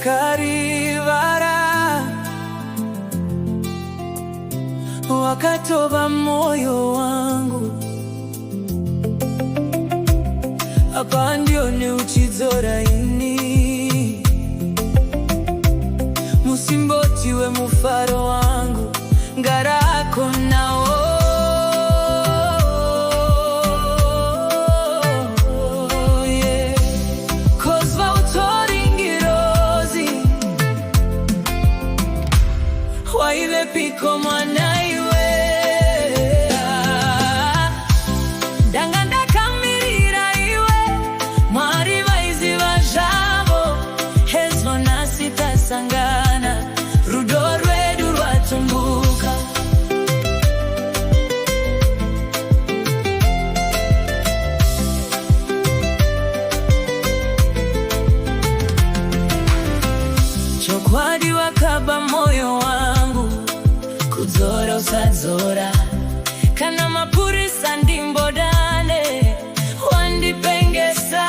karibara wakatoba moyo wangu. Hapa ndio neuchizora ini musimboti we mufaro wangu ngarako nao waive piko mwana iwe danganda kamirira iwe mwari vaizi vajavo hezvo nasi tasangana rudo rwedu rwatumbuka. Chokwadi wakaba moyo wangu kuzora usazora kana mapurisa ndimbodane wandipengesa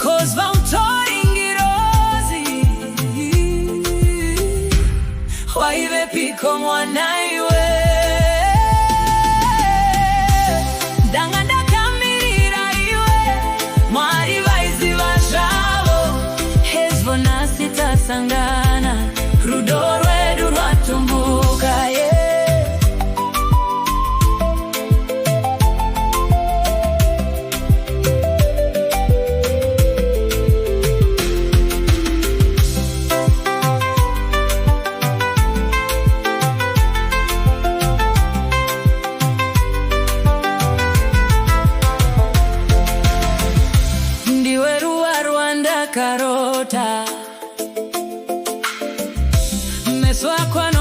kozva utori ngirozi waive piko mwana iwe danganda kamirira iwe mwari vaizi vajavo hezvo nasi tasangana rudo rwedu rwatumbuka. Ndiwe ruwa rwanda karota meso akwa